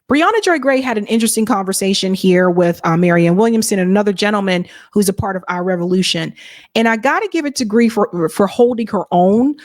Briahna Joy Gray had an interesting conversation here with Marianne Williamson and another gentleman who's a part of our revolution. And I got to give it to Gray for holding her own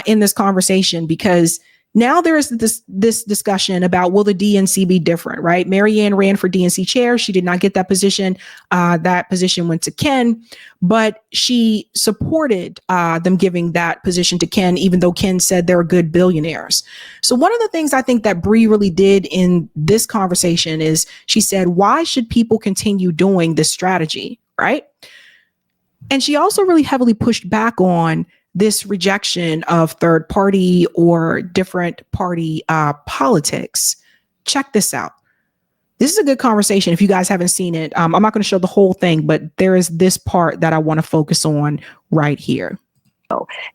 in this conversation, because now there is this discussion about, will the DNC be different, right? Marianne ran for DNC chair. She did not get that position. That position went to Ken, but she supported them giving that position to Ken, even though Ken said they're good billionaires. So one of the things I think that Bree really did in this conversation is she said, why should people continue doing this strategy, right? And she also really heavily pushed back on this rejection of third party or different party politics. Check this out. This is a good conversation. If you guys haven't seen it, I'm not going to show the whole thing, but there is this part that I want to focus on right here.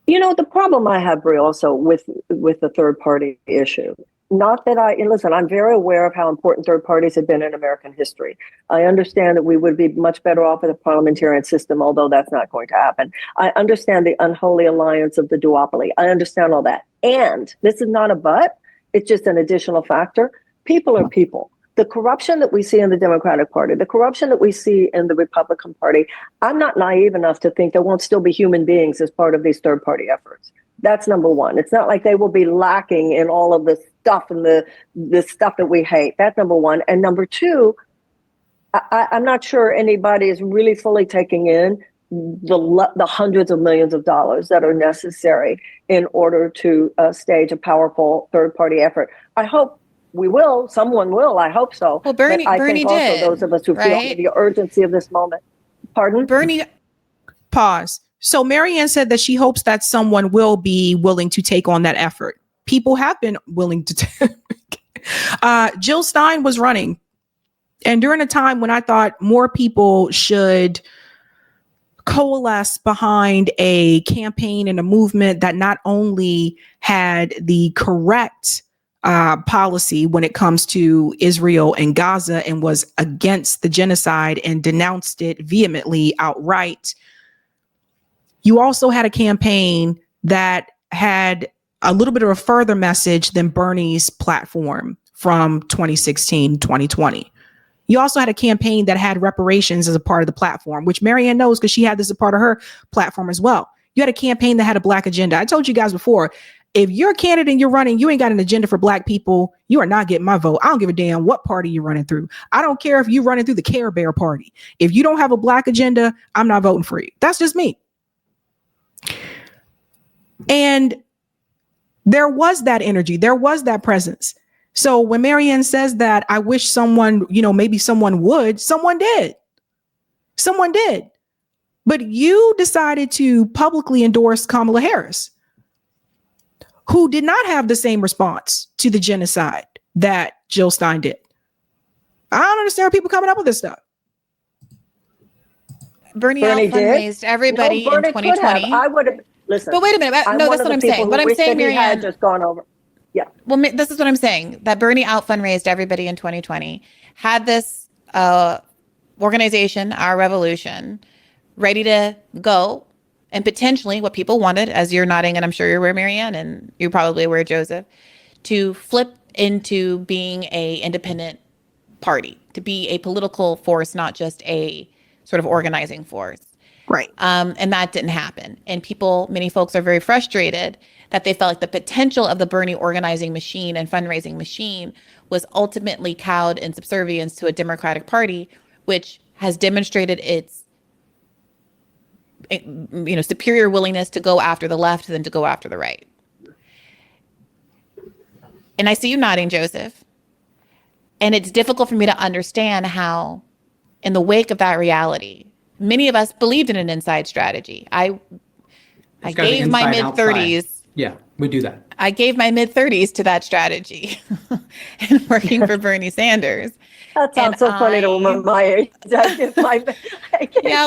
You know, the problem I have, Brie, also with the third party issue, not that listen, I'm very aware of how important third parties have been in American history. I understand that we would be much better off with a parliamentarian system, although that's not going to happen. I understand the unholy alliance of the duopoly. I understand all that. And this is not a but, it's just an additional factor. People are people. The corruption that we see in the Democratic Party, the corruption that we see in the Republican Party, I'm not naive enough to think there won't still be human beings as part of these third party efforts. That's number one. It's not like they will be lacking in all of the stuff and the stuff that we hate. That's number one. And number two, I'm not sure anybody is really fully taking in the hundreds of millions of dollars that are necessary in order to stage a powerful third party effort. I hope we will. Someone will. I hope so. Well, Bernie think also did. Those of us who right? feel the urgency of this moment. Pardon? Bernie. Pause. So Marianne said that she hopes that someone will be willing to take on that effort. People have been willing to. Jill Stein was running. And during a time when I thought more people should coalesce behind a campaign and a movement that not only had the correct policy when it comes to Israel and Gaza and was against the genocide and denounced it vehemently outright, you also had a campaign that had a little bit of a further message than Bernie's platform from 2016, 2020. You also had a campaign that had reparations as a part of the platform, which Marianne knows because she had this as a part of her platform as well. You had a campaign that had a Black agenda. I told you guys before, if you're a candidate and you're running, you ain't got an agenda for Black people, you are not getting my vote. I don't give a damn what party you're running through. I don't care if you're running through the Care Bear party. If you don't have a Black agenda, I'm not voting for you. That's just me. And there was that energy. There was that presence. So when Marianne says that, I wish someone, maybe someone would, someone did. Someone did. But you decided to publicly endorse Kamala Harris, who did not have the same response to the genocide that Jill Stein did. I don't understand people coming up with this stuff. Bernie out-fundraised everybody in 2020. I would have. Listen, but wait a minute. No, that's what I'm saying. What I'm saying, Marianne, had just gone over. Yeah. Well, this is what I'm saying. That Bernie out-fundraised everybody in 2020, had this organization, Our Revolution, ready to go, and potentially what people wanted, as you're nodding, and I'm sure you're aware, Marianne, and you're probably aware, Joseph, to flip into being a independent party, to be a political force, not just a sort of organizing force. Right. And that didn't happen. And many folks are very frustrated that they felt like the potential of the Bernie organizing machine and fundraising machine was ultimately cowed in subservience to a Democratic Party, which has demonstrated its superior willingness to go after the left than to go after the right. And I see you nodding, Joseph. And it's difficult for me to understand how, in the wake of that reality, many of us believed in an inside strategy. I gave my mid-30s. Yeah, we do that. I gave my mid-30s to that strategy and working for Bernie Sanders. That sounds so funny to a woman my age. Yeah,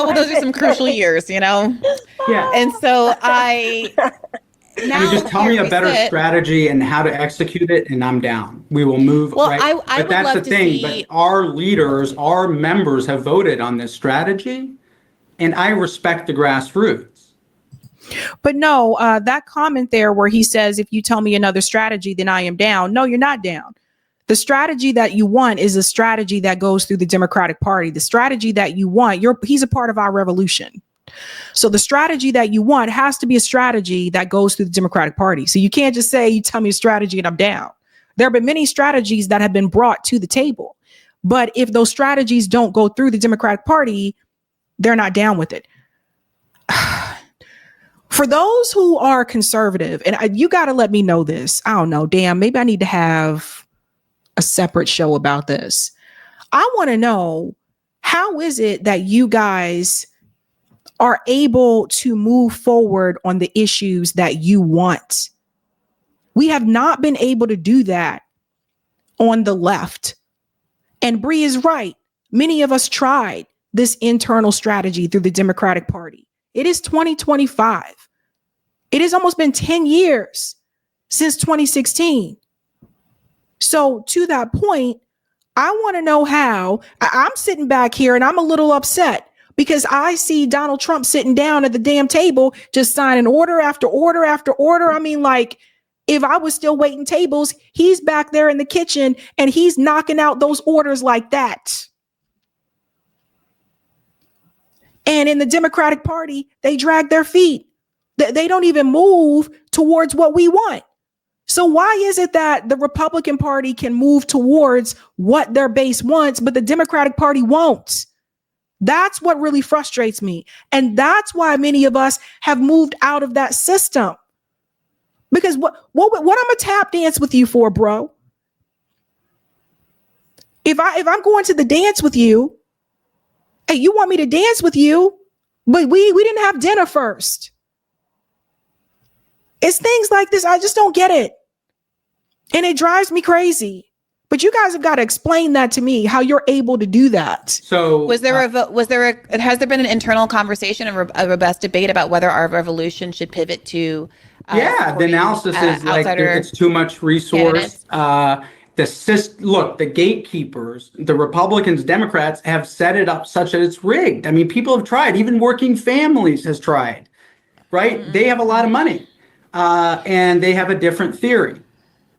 well, those are some crucial years, Yeah. And so now you just tell me a better strategy and how to execute it, and I'm down. We will move. Well, right? I but would that's love the to thing. see. But our leaders, our members have voted on this strategy, and I respect the grassroots. But no, that comment there where he says, if you tell me another strategy, then I am down. No, you're not down. The strategy that you want is a strategy that goes through the Democratic Party. The strategy that you want, he's a part of our revolution. So the strategy that you want has to be a strategy that goes through the Democratic Party. So you can't just say, you tell me a strategy and I'm down. There have been many strategies that have been brought to the table. But if those strategies don't go through the Democratic Party, they're not down with it. For those who are conservative, and you got to let me know this. I don't know. Damn, maybe I need to have a separate show about this. I want to know, how is it that you guys are able to move forward on the issues that you want? We have not been able to do that on the left. And Bree is right. Many of us tried this internal strategy through the Democratic Party. It is 2025. It has almost been 10 years since 2016. So to that point, I want to know how. I'm sitting back here and I'm a little upset because I see Donald Trump sitting down at the damn table, just signing order after order after order. I mean, like, if I was still waiting tables, he's back there in the kitchen and he's knocking out those orders like that. And in the Democratic Party, they drag their feet. They don't even move towards what we want. So why is it that the Republican Party can move towards what their base wants, but the Democratic Party won't? That's what really frustrates me. And that's why many of us have moved out of that system. Because what I'm a tap dance with you for, bro? If I'm going to the dance with you, hey, you want me to dance with you, but we didn't have dinner first. It's things like this. I just don't get it. And it drives me crazy. But you guys have got to explain that to me, how you're able to do that. So has there been an internal conversation, a robust debate about whether our revolution should pivot to the analysis is like it's too much resource. The gatekeepers, the Republicans, Democrats have set it up such that it's rigged. I mean, people have tried, even working families has tried, right? Mm-hmm. They have a lot of money and they have a different theory.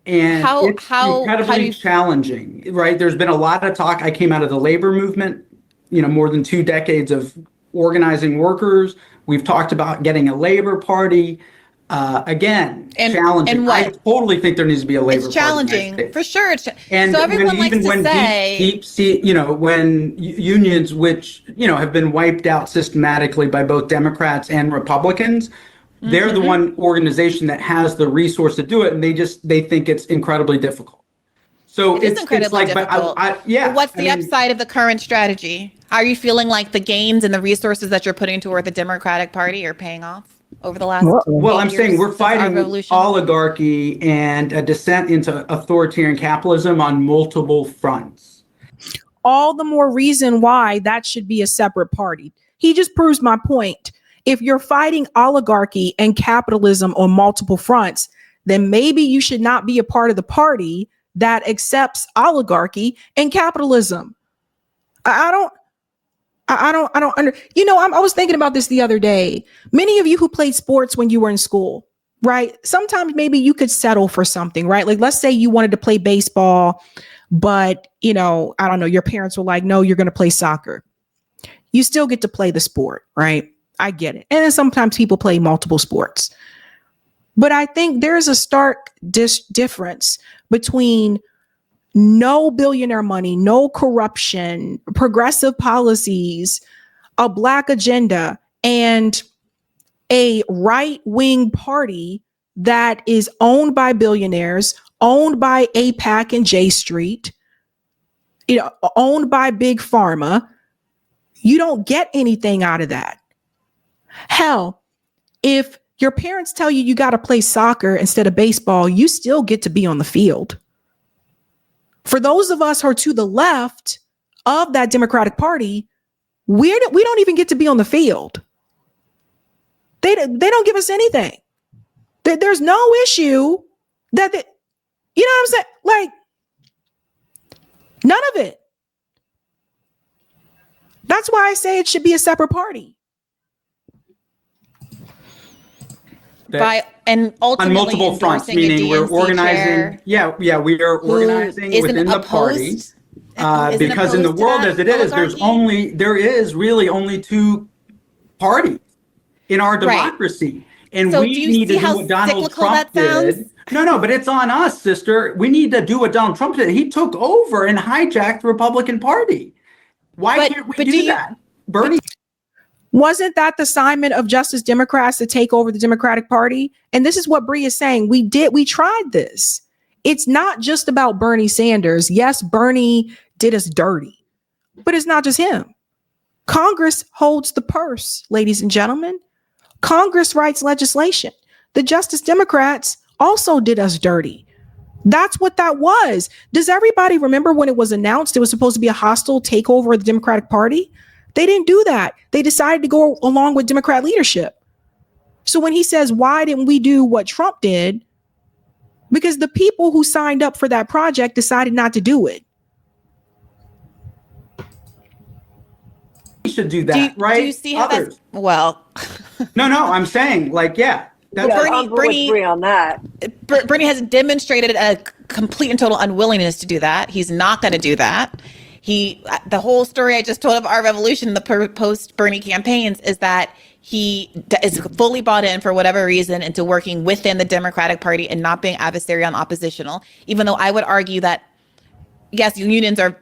And it's incredibly challenging, right? There's been a lot of talk. I came out of the labor movement, more than 2 decades of organizing workers. We've talked about getting a labor party. Challenging. And I totally think there needs to be a labor party. It's challenging, for sure. And so everyone likes to say, when unions, which, have been wiped out systematically by both Democrats and Republicans, they're the one organization that has the resource to do it, and they think it's incredibly difficult. So it's incredibly difficult. But what's the upside of the current strategy? Are you feeling like the gains and the resources that you're putting toward the Democratic Party are paying off over the last? Well, I'm saying we're fighting oligarchy and a descent into authoritarian capitalism on multiple fronts. All the more reason why that should be a separate party. He just proves my point. If you're fighting oligarchy and capitalism on multiple fronts, then maybe you should not be a part of the party that accepts oligarchy and capitalism. I was thinking about this the other day. Many of you who played sports when you were in school, right? Sometimes maybe you could settle for something, right? Like, let's say you wanted to play baseball, but I don't know, your parents were like, no, you're going to play soccer. You still get to play the sport, right? I get it. And then sometimes people play multiple sports. But I think there's a stark difference between no billionaire money, no corruption, progressive policies, a Black agenda, and a right-wing party that is owned by billionaires, owned by AIPAC and J Street, owned by Big Pharma. You don't get anything out of that. Hell, if your parents tell you got to play soccer instead of baseball, you still get to be on the field. For those of us who are to the left of that Democratic Party, we don't even get to be on the field. They don't give us anything. There's no issue that you know what I'm saying? Like, none of it. That's why I say it should be a separate party. and ultimately on multiple fronts, meaning we're organizing. We are organizing within the party. Because in the world as it is, there is really only two parties in our democracy. Right. And so we need to do what Donald Trump did. No, but it's on us, sister. We need to do what Donald Trump did. He took over and hijacked the Republican Party. Why can't we do that? Bernie. Wasn't that the assignment of Justice Democrats to take over the Democratic Party? And this is what Bree is saying. We tried this. It's not just about Bernie Sanders. Yes, Bernie did us dirty, but it's not just him. Congress holds the purse, ladies and gentlemen. Congress writes legislation. The Justice Democrats also did us dirty. That's what that was. Does everybody remember when it was announced it was supposed to be a hostile takeover of the Democratic Party? They didn't do that. They decided to go along with Democrat leadership. So when he says, why didn't we do what Trump did? Because the people who signed up for that project decided not to do it. We should do that, right? Do you see how that's, well, no, I'm saying Bernie agree on that. Bernie has demonstrated a complete and total unwillingness to do that. He's not going to do that. The whole story I just told of our revolution, the post Bernie campaigns, is that he is fully bought in for whatever reason into working within the Democratic Party and not being adversarial and oppositional, even though I would argue that, yes, unions are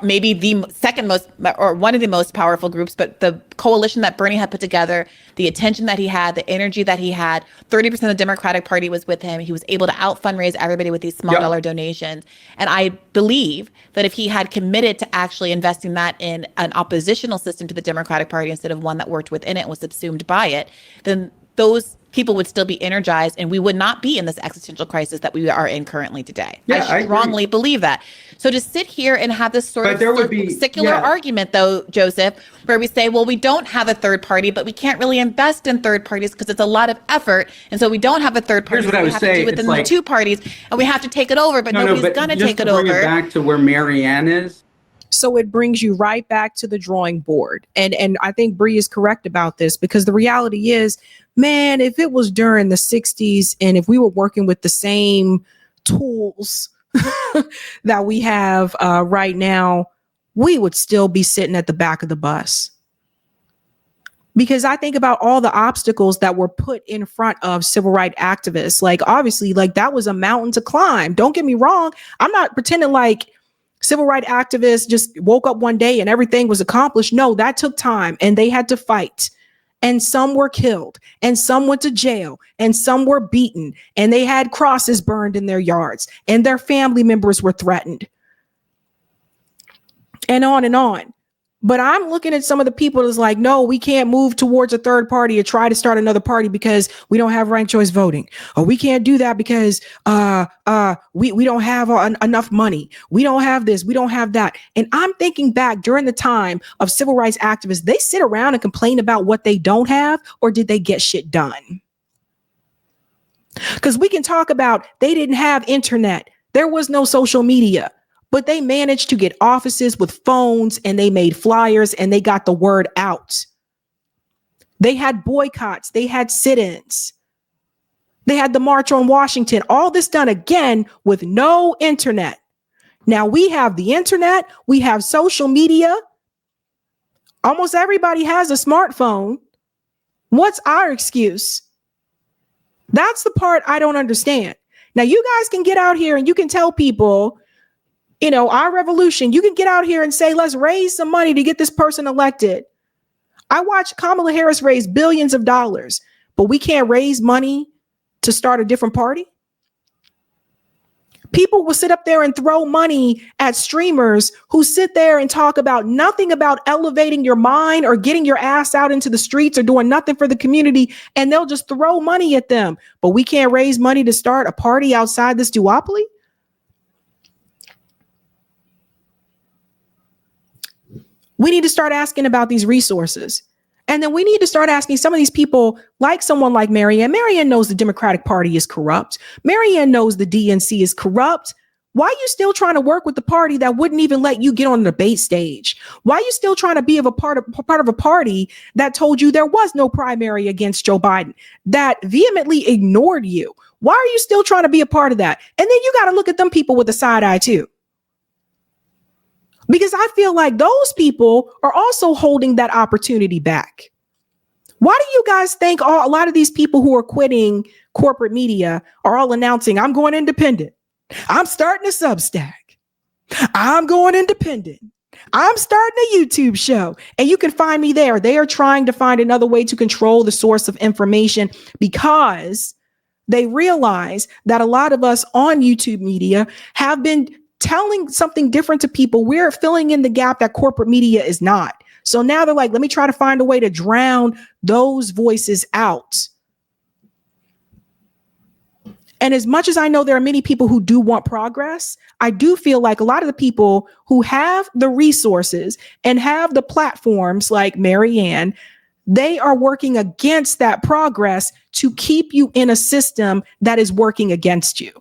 maybe the second most or one of the most powerful groups, but the coalition that Bernie had put together, the attention that he had, the energy that he had, 30% of the Democratic Party was with him. He was able to out fundraise everybody with these small dollar donations. And I believe that if he had committed to actually investing that in an oppositional system to the Democratic Party instead of one that worked within it and was subsumed by it, then those people would still be energized and we would not be in this existential crisis that we are in currently today. I strongly believe that. So to sit here and have this sort of circular argument, though, Joseph, where we say, well, we don't have a third party, but we can't really invest in third parties because it's a lot of effort. And so we don't have a third party. Here's what I would say. Within the two parties, and we have to take it over, but nobody's going to take it over. Bring it back to where Marianne is. So it brings you right back to the drawing board. And I think Bree is correct about this, because the reality is, man, if it was during the 60s and if we were working with the same tools that we have right now, we would still be sitting at the back of the bus. Because I think about all the obstacles that were put in front of civil rights activists. Like, obviously, like that was a mountain to climb. Don't get me wrong. I'm not pretending like civil rights activists just woke up one day and everything was accomplished. No, that took time and they had to fight. And some were killed and some went to jail and some were beaten and they had crosses burned in their yards and their family members were threatened. And on and on. But I'm looking at some of the people that's like, no, we can't move towards a third party or try to start another party because we don't have ranked choice voting. Or we can't do that because we don't have enough money. We don't have this. We don't have that. And I'm thinking back during the time of civil rights activists, they sit around and complain about what they don't have, or did they get shit done? Because we can talk about they didn't have internet. There was no social media. But they managed to get offices with phones and they made flyers and they got the word out. They had boycotts. They had sit-ins. They had the March on Washington. All this done again with no internet. Now we have the internet. We have social media. Almost everybody has a smartphone. What's our excuse? That's the part I don't understand. Now you guys can get out here and you can tell people, you know, our revolution, you can get out here and say, let's raise some money to get this person elected. I watched Kamala Harris raise billions of dollars, but we can't raise money to start a different party. People will sit up there and throw money at streamers who sit there and talk about nothing about elevating your mind or getting your ass out into the streets or doing nothing for the community. And they'll just throw money at them. But we can't raise money to start a party outside this duopoly. We need to start asking about these resources. And then we need to start asking some of these people, like someone like Marianne. Marianne knows the Democratic Party is corrupt. Marianne knows the DNC is corrupt. Why are you still trying to work with the party that wouldn't even let you get on the debate stage? Why are you still trying to be a part of a party that told you there was no primary against Joe Biden, that vehemently ignored you? Why are you still trying to be a part of that? And then you got to look at them people with a side eye too. Because I feel like those people are also holding that opportunity back. Why do you guys think a lot of these people who are quitting corporate media are all announcing, I'm going independent. I'm starting a Substack. I'm going independent. I'm starting a YouTube show. And you can find me there. They are trying to find another way to control the source of information because they realize that a lot of us on YouTube media have been telling something different to people. We're filling in the gap that corporate media is not. So now they're like, let me try to find a way to drown those voices out. And as much as I know there are many people who do want progress, I do feel like a lot of the people who have the resources and have the platforms like Marianne, they are working against that progress to keep you in a system that is working against you.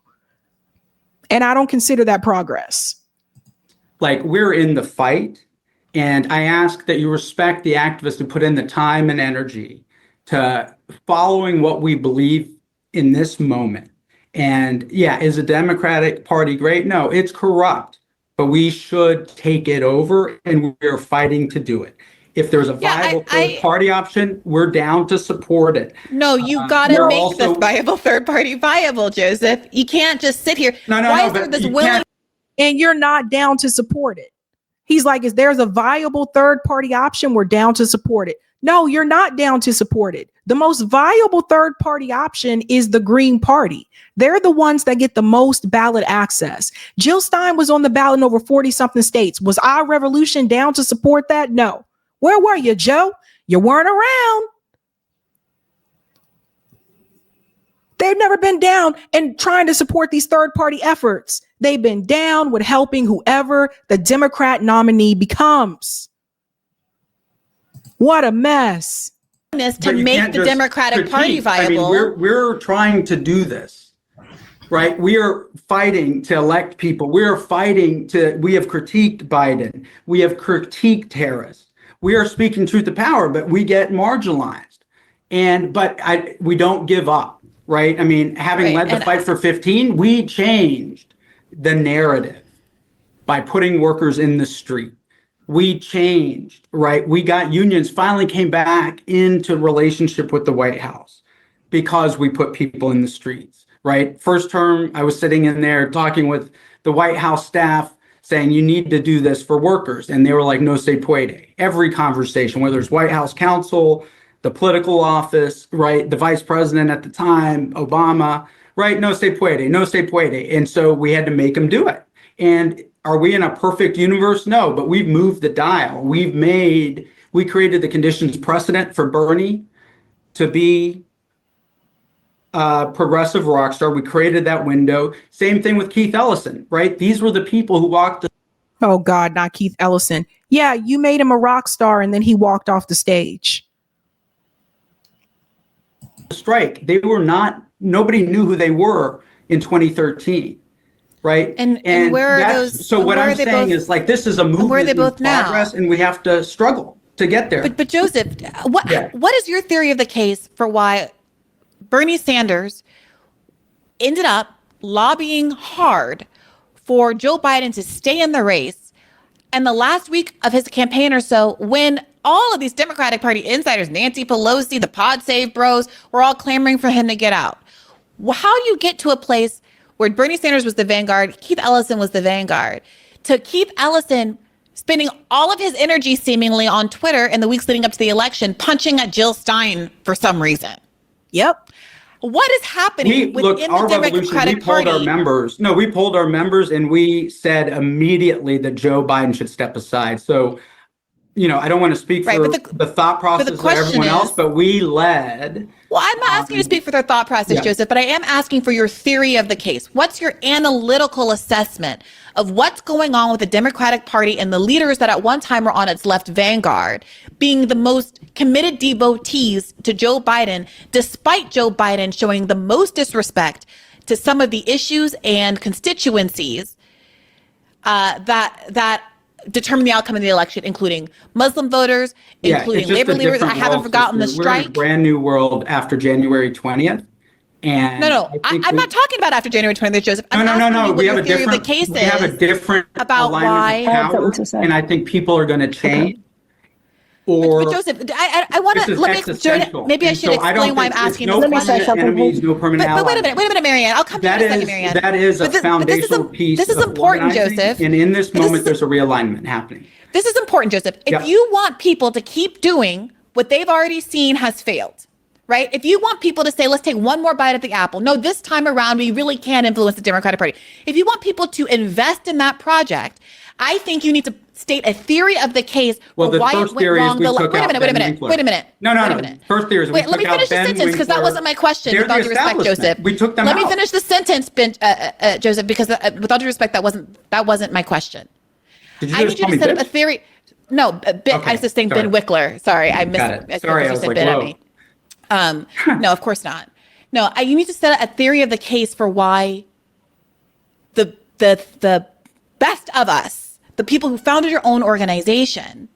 And I don't consider that progress. Like, we're in the fight. And I ask that you respect the activists who put in the time and energy to following what we believe in this moment. And yeah, is the Democratic Party great? No, it's corrupt, but we should take it over, and we're fighting to do it. If there's a viable third party option, we're down to support it. No, you got to make the viable third party viable, Joseph. You can't just sit here. Why is there this willing? And you're not down to support it. He's like, if there's a viable third party option, we're down to support it. No, you're not down to support it. The most viable third party option is the Green Party. They're the ones that get the most ballot access. Jill Stein was on the ballot in over 40 something states. Was our revolution down to support that? No. Where were you, Joe? You weren't around. They've never been down and trying to support these third party efforts. They've been down with helping whoever the Democrat nominee becomes. What a mess. To make the Democratic Party viable. I mean, we're trying to do this, right? We are fighting to elect people. We have critiqued Biden. We have critiqued Harris. We are speaking truth to power, but we get marginalized. But we don't give up, right? I mean, having led the fight for 15, we changed the narrative by putting workers in the street. We changed, right? We got unions finally came back into relationship with the White House because we put people in the streets, right? First term, I was sitting in there talking with the White House staff saying, you need to do this for workers. And they were like, no se puede. Every conversation, whether it's White House counsel, the political office, right? The vice president at the time, Obama, right? No se puede, no se puede. And so we had to make them do it. And are we in a perfect universe? No, but we've moved the dial. We created the conditions precedent for Bernie to be a progressive rock star. We created that window. Same thing with Keith Ellison, right? These were the people who walked the— Oh God, not Keith Ellison. Yeah, you made him a rock star and then he walked off the stage. Strike. They were not, nobody knew who they were in 2013. Right. And where are those? So what I'm saying is, like, this is a movement where are they both in progress, and we have to struggle to get there. But Joseph, what is your theory of the case for why Bernie Sanders ended up lobbying hard for Joe Biden to stay in the race, and the last week of his campaign or so, when all of these Democratic Party insiders, Nancy Pelosi, the Pod Save Bros, were all clamoring for him to get out? How do you get to a place where Bernie Sanders was the vanguard, Keith Ellison was the vanguard, to Keith Ellison spending all of his energy seemingly on Twitter in the weeks leading up to the election, punching at Jill Stein for some reason? Yep. What is happening within the Democratic Party? We polled our members and we said immediately that Joe Biden should step aside. So, I don't want to speak for the thought process of everyone else, but we led. Well, I'm not asking you to speak for their thought process, Joseph, but I am asking for your theory of the case. What's your analytical assessment of what's going on with the Democratic Party and the leaders that at one time were on its left vanguard being the most committed devotees to Joe Biden, despite Joe Biden showing the most disrespect to some of the issues and constituencies that determine the outcome of the election, including Muslim voters, including labor leaders. I haven't forgotten the strike. We're in a brand new world after January 20th. And I'm not talking about after January 20th, Joseph. No. We have a different about why power, and I think people are going to change. But Joseph, I want to maybe I should explain why I'm asking this question. Enemies, no permanent but wait a minute, Marianne. I'll come to you in a second, Marianne. That is a foundational piece. This is important, Joseph. And in this moment, there's a realignment happening. This is important, Joseph. If you want people to keep doing what they've already seen has failed, right? If you want people to say, let's take one more bite at the apple. No, this time around, we really can influence the Democratic Party. If you want people to invest in that project, I think you need to state a theory of the case for why it went wrong. Wait a minute. No. First theory is we took out Ben Winkler. Let me finish the sentence because that wasn't my question. With all due respect, Joseph. We took them out. Let me finish the sentence, Joseph, because with all due respect, that wasn't my question. I need you to set up a theory. No, I was just saying Ben Winkler. Sorry, I missed it. Sorry, I was like, whoa. No, of course not. No, you need to set a theory of the case for why the best of us, the people who founded your own organization,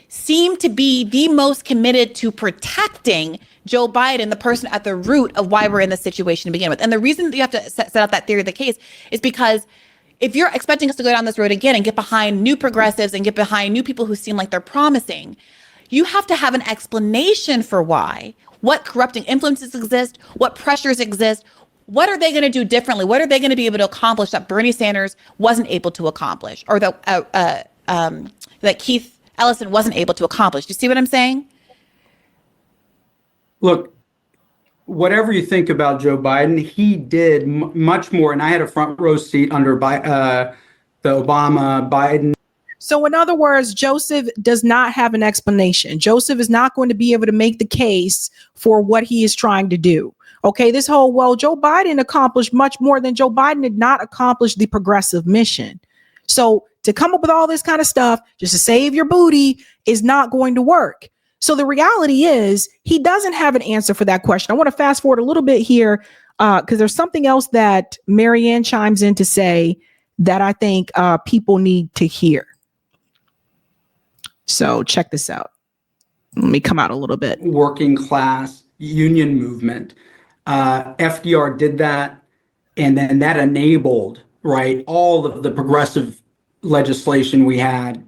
seem to be the most committed to protecting Joe Biden, the person at the root of why we're in this situation to begin with. And the reason that you have to set out that theory of the case is because if you're expecting us to go down this road again and get behind new progressives and get behind new people who seem like they're promising, you have to have an explanation for why, what corrupting influences exist, what pressures exist. What are they going to do differently? What are they going to be able to accomplish that Bernie Sanders wasn't able to accomplish, or that Keith Ellison wasn't able to accomplish? Do you see what I'm saying? Look, whatever you think about Joe Biden, he did much more, and I had a front row seat under the Obama Biden. So in other words, Joseph does not have an explanation. Joseph is not going to be able to make the case for what he is trying to do. Okay, this whole, Joe Biden accomplished much more than Joe Biden did not accomplish the progressive mission. So to come up with all this kind of stuff just to save your booty is not going to work. So the reality is he doesn't have an answer for that question. I want to fast forward a little bit here because there's something else that Marianne chimes in to say that I think people need to hear. So check this out. Let me come out a little bit. Working class union movement. FDR did that, and then that enabled, right, all of the progressive legislation we had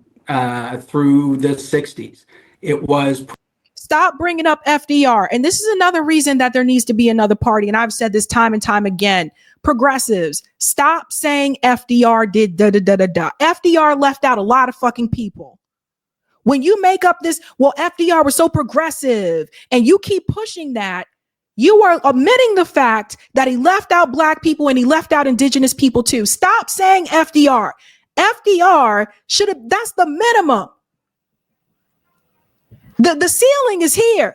through the 60s. It was... Stop bringing up FDR. And this is another reason that there needs to be another party. And I've said this time and time again. Progressives, stop saying FDR did da-da-da-da-da. FDR left out a lot of fucking people. When you make up this, FDR was so progressive, and you keep pushing that, you are omitting the fact that he left out Black people and he left out indigenous people too. Stop saying FDR. FDR should have, that's the minimum. The ceiling is here.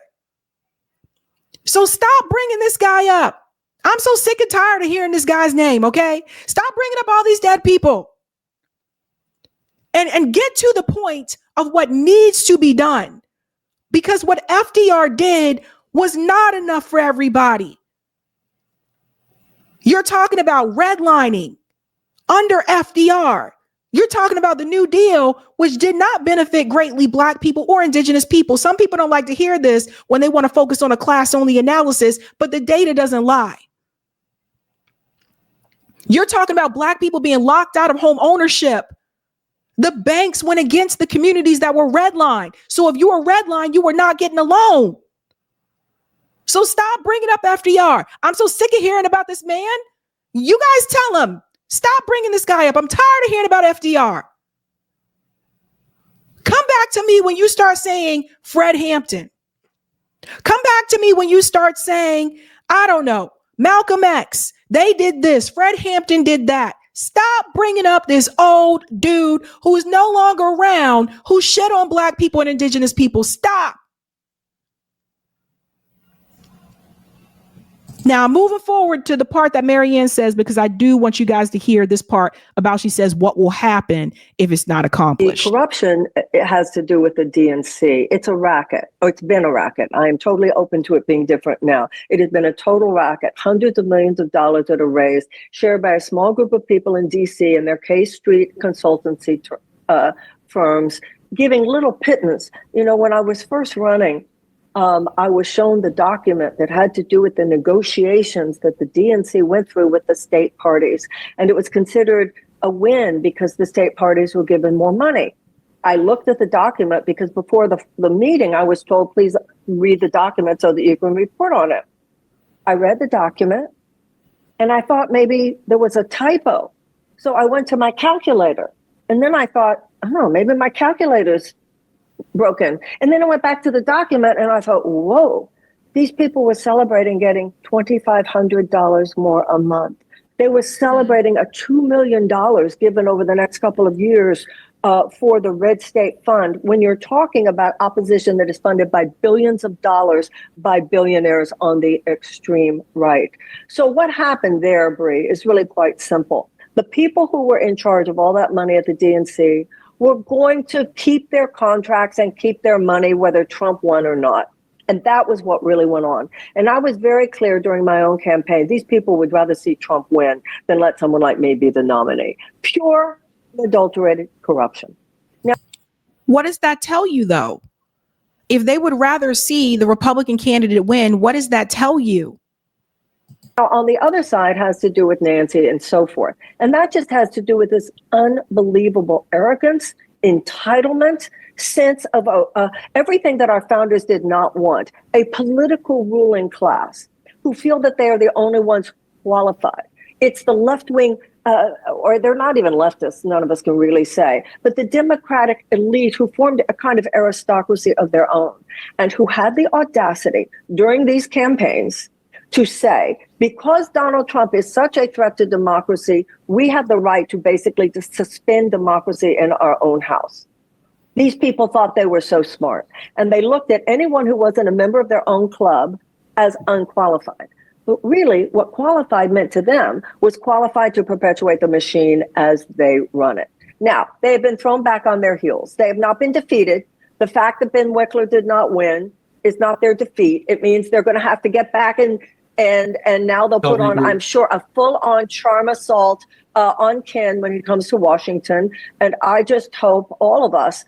So stop bringing this guy up. I'm so sick and tired of hearing this guy's name, okay? Stop bringing up all these dead people. And get to the point of what needs to be done. Because what FDR did was not enough for everybody. You're talking about redlining under FDR. You're talking about the New Deal, which did not benefit greatly Black people or indigenous people. Some people don't like to hear this when they want to focus on a class-only analysis, but the data doesn't lie. You're talking about Black people being locked out of home ownership. The banks went against the communities that were redlined. So if you were redlined, you were not getting a loan. So stop bringing up FDR. I'm so sick of hearing about this man. You guys tell him, stop bringing this guy up. I'm tired of hearing about FDR. Come back to me when you start saying Fred Hampton. Come back to me when you start saying, I don't know, Malcolm X. They did this. Fred Hampton did that. Stop bringing up this old dude who is no longer around, who shit on Black people and indigenous people. Stop. Now, moving forward to the part that Marianne says, because I do want you guys to hear this part about, she says, what will happen if it's not accomplished. The corruption, it has to do with the DNC. It's a racket, or it's been a racket. I am totally open to it being different now. It has been a total racket, hundreds of millions of dollars that are raised, shared by a small group of people in DC and their K Street consultancy firms, giving little pittance. You know, when I was first running, I was shown the document that had to do with the negotiations that the DNC went through with the state parties. And it was considered a win because the state parties were given more money. I looked at the document because before the meeting, I was told, please read the document so that you can report on it. I read the document and I thought maybe there was a typo. So I went to my calculator and then I thought, oh, maybe my calculator's broken. And then I went back to the document and I thought, whoa, these people were celebrating getting $2,500 more a month. They were celebrating a $2 million given over the next couple of years for the Red State Fund. When you're talking about opposition that is funded by billions of dollars by billionaires on the extreme right. So what happened there, Bree, is really quite simple. The people who were in charge of all that money at the DNC were going to keep their contracts and keep their money, whether Trump won or not. And that was what really went on. And I was very clear during my own campaign, these people would rather see Trump win than let someone like me be the nominee. Pure, adulterated corruption. Now, what does that tell you, though? If they would rather see the Republican candidate win, what does that tell you? Now, on the other side has to do with Nancy and so forth. And that just has to do with this unbelievable arrogance, entitlement, sense of everything that our founders did not want. A political ruling class who feel that they are the only ones qualified. It's the left wing, or they're not even leftists, none of us can really say, but the Democratic elite who formed a kind of aristocracy of their own and who had the audacity during these campaigns to say, because Donald Trump is such a threat to democracy, we have the right to basically to suspend democracy in our own house. These people thought they were so smart, and they looked at anyone who wasn't a member of their own club as unqualified. But really, what qualified meant to them was qualified to perpetuate the machine as they run it. Now, they have been thrown back on their heels. They have not been defeated. The fact that Ben Wickler did not win is not their defeat. It means they're going to have to get back and now they'll put on, I'm sure, a full-on charm assault on Ken when he comes to Washington. And I just hope all of us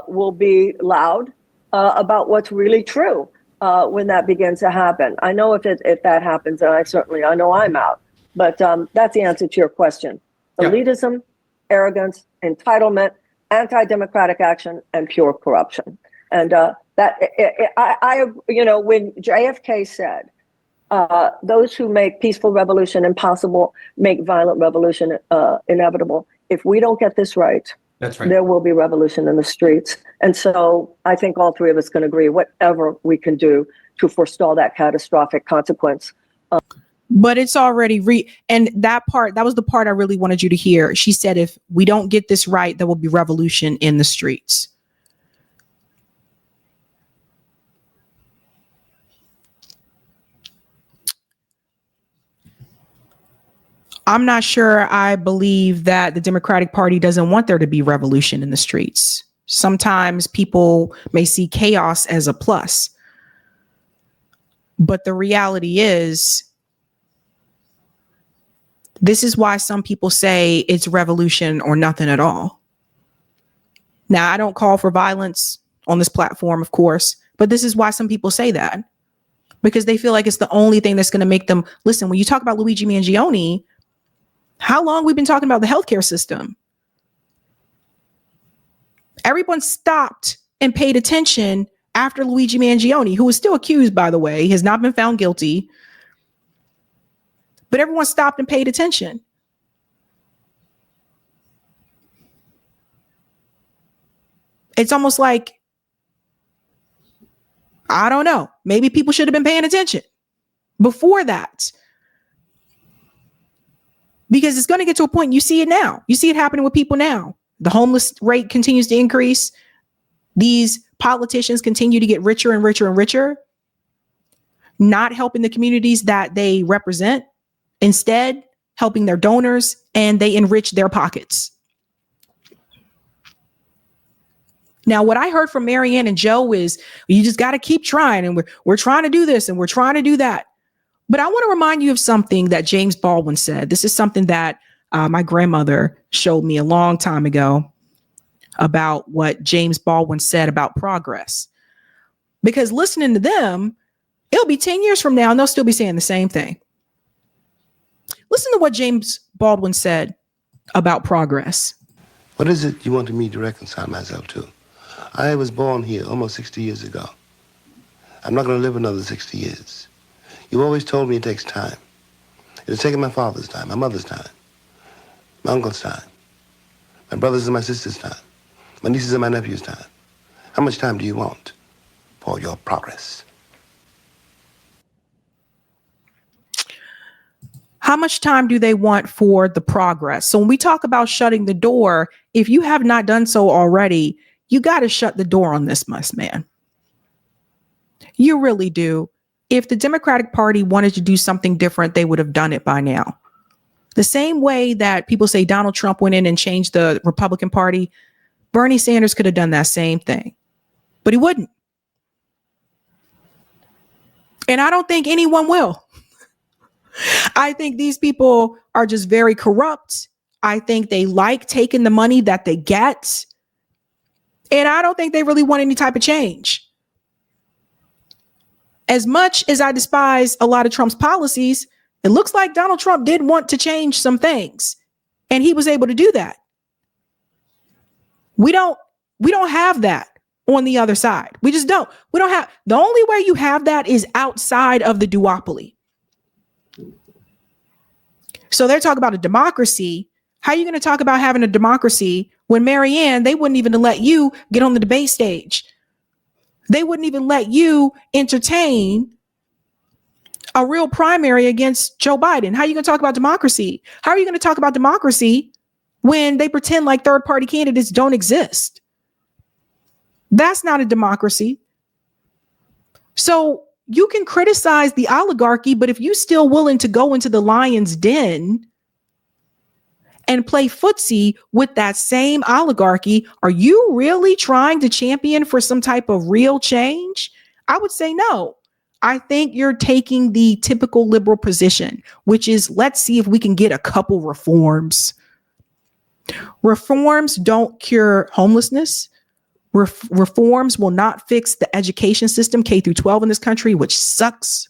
will be loud about what's really true when that begins to happen. I know if that happens, and I know I'm out. But that's the answer to your question. Elitism, arrogance, entitlement, anti-democratic action, and pure corruption. And when JFK said, those who make peaceful revolution impossible make violent revolution inevitable. If we don't get this right, that's right, there will be revolution in the streets. And so I think all three of us can agree, whatever we can do to forestall that catastrophic consequence. But it's already and that was the part I really wanted you to hear. She said, if we don't get this right, there will be revolution in the streets. I'm not sure I believe that the Democratic Party doesn't want there to be revolution in the streets. Sometimes people may see chaos as a plus. But the reality is, this is why some people say it's revolution or nothing at all. Now, I don't call for violence on this platform, of course, but this is why some people say that. Because they feel like it's the only thing that's going to make them listen. When you talk about Luigi Mangione, how long we've been talking about the healthcare system? Everyone stopped and paid attention after Luigi Mangione, who is still accused, by the way, has not been found guilty. But everyone stopped and paid attention. It's almost like, I don't know, maybe people should have been paying attention before that. Because it's going to get to a point, you see it now. You see it happening with people now. The homeless rate continues to increase. These politicians continue to get richer and richer and richer. not helping the communities that they represent, instead helping their donors, and they enrich their pockets. Now, what I heard from Marianne and Joe is you just got to keep trying, and we're trying to do this and we're trying to do that. But I want to remind you of something that James Baldwin said. This is something that my grandmother showed me a long time ago about what James Baldwin said about progress. Because listening to them, it'll be 10 years from now and they'll still be saying the same thing. Listen to what James Baldwin said about progress. What is it you wanted me to reconcile myself to? I was born here almost 60 years ago. I'm not going to live another 60 years. You always told me it takes time. It has taken my father's time, my mother's time, my uncle's time, my brother's and my sister's time, my nieces and my nephews' time. How much time do you want for your progress? How much time do they want for the progress? So when we talk about shutting the door, if you have not done so already, you got to shut the door on this mess, man. You really do. If the Democratic Party wanted to do something different, they would have done it by now. The same way that people say Donald Trump went in and changed the Republican Party, Bernie Sanders could have done that same thing, but he wouldn't. And I don't think anyone will. I think these people are just very corrupt. I think they like taking the money that they get. And I don't think they really want any type of change. As much as I despise a lot of Trump's policies, it looks like Donald Trump did want to change some things, and he was able to do that. We don't have that on the other side. We just don't. We don't have. The only way you have that is outside of the duopoly. So they're talking about a democracy. How are you going to talk about having a democracy when Marianne, they wouldn't even let you get on the debate stage? They wouldn't even let you entertain a real primary against Joe Biden. How are you going to talk about democracy? How are you going to talk about democracy when they pretend like third party candidates don't exist? That's not a democracy. So you can criticize the oligarchy, but if you're still willing to go into the lion's den and play footsie with that same oligarchy, are you really trying to champion for some type of real change? I would say no. I think you're taking the typical liberal position, which is let's see if we can get a couple reforms. Reforms don't cure homelessness. Reforms will not fix the education system, K through 12 in this country, which sucks.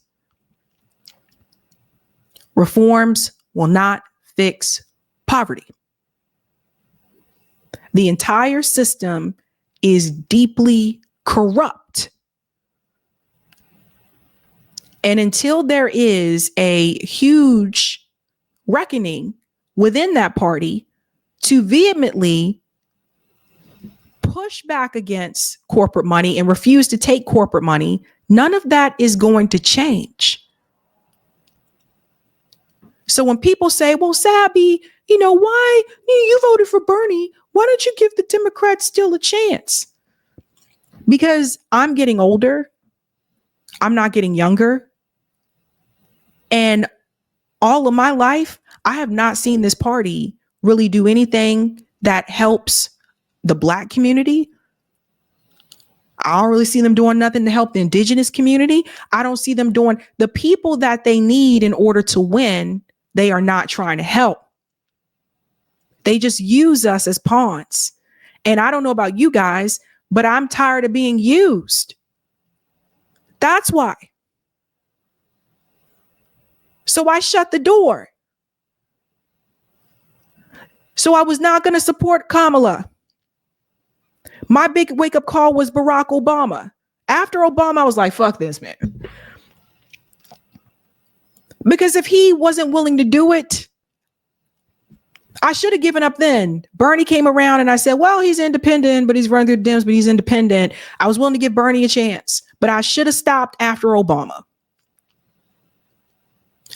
Reforms will not fix poverty. The entire system is deeply corrupt. And until there is a huge reckoning within that party to vehemently push back against corporate money and refuse to take corporate money, none of that is going to change. So when people say, well, Sabby, why you voted for Bernie? Why don't you give the Democrats still a chance? Because I'm getting older. I'm not getting younger. And all of my life, I have not seen this party really do anything that helps the Black community. I don't really see them doing nothing to help the indigenous community. I don't see them doing the people that they need in order to win. They are not trying to help. They just use us as pawns. And I don't know about you guys, but I'm tired of being used. That's why. So I shut the door. So I was not going to support Kamala. My big wake-up call was Barack Obama. After Obama, I was like, fuck this, man. Because if he wasn't willing to do it, I should have given up then. Bernie came around and I said, well, he's independent, but he's running through the Dems, but he's independent. I was willing to give Bernie a chance, but I should have stopped after Obama.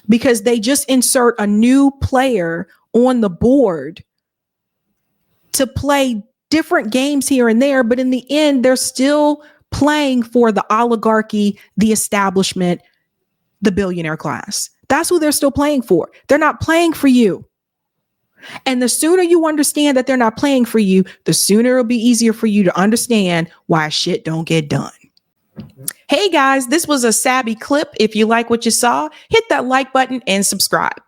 Because they just insert a new player on the board to play different games here and there, but in the end, they're still playing for the oligarchy, the establishment, the billionaire class. That's who they're still playing for. They're not playing for you. And the sooner you understand that they're not playing for you, the sooner it'll be easier for you to understand why shit don't get done. Hey guys, this was a Sabby clip. If you like what you saw, hit that like button and subscribe.